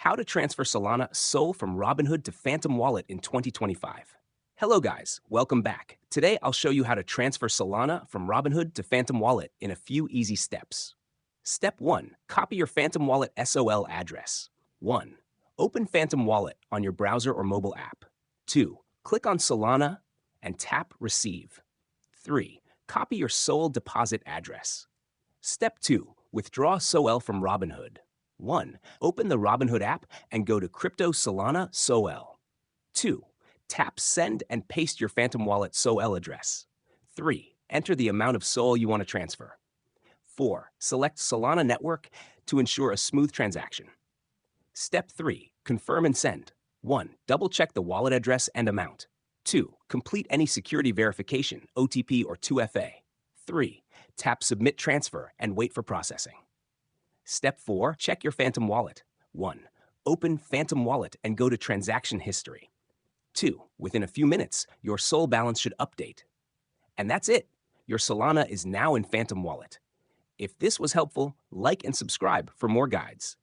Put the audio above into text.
How to transfer Solana SOL from Robinhood to Phantom Wallet in 2025. Hello guys, welcome back. Today I'll show you how to transfer Solana from Robinhood to Phantom Wallet in a few easy steps. Step 1. Copy your Phantom Wallet SOL address. 1. Open Phantom Wallet on your browser or mobile app. 2. Click on Solana and tap Receive. 3. Copy your SOL deposit address. Step 2. Withdraw SOL from Robinhood. 1. Open the Robinhood app and go to Crypto Solana SOL. 2. Tap Send and paste your Phantom Wallet SOL address. 3. Enter the amount of SOL you want to transfer. 4. Select Solana Network to ensure a smooth transaction. Step 3. Confirm and send. 1. Double-check the wallet address and amount. 2. Complete any security verification, OTP or 2FA. 3. Tap Submit Transfer and wait for processing. Step 4. Check your Phantom Wallet. 1. Open Phantom Wallet and go to Transaction History. 2. Within a few minutes, your SOL balance should update. And that's it. Your Solana is now in Phantom Wallet. If this was helpful, like and subscribe for more guides.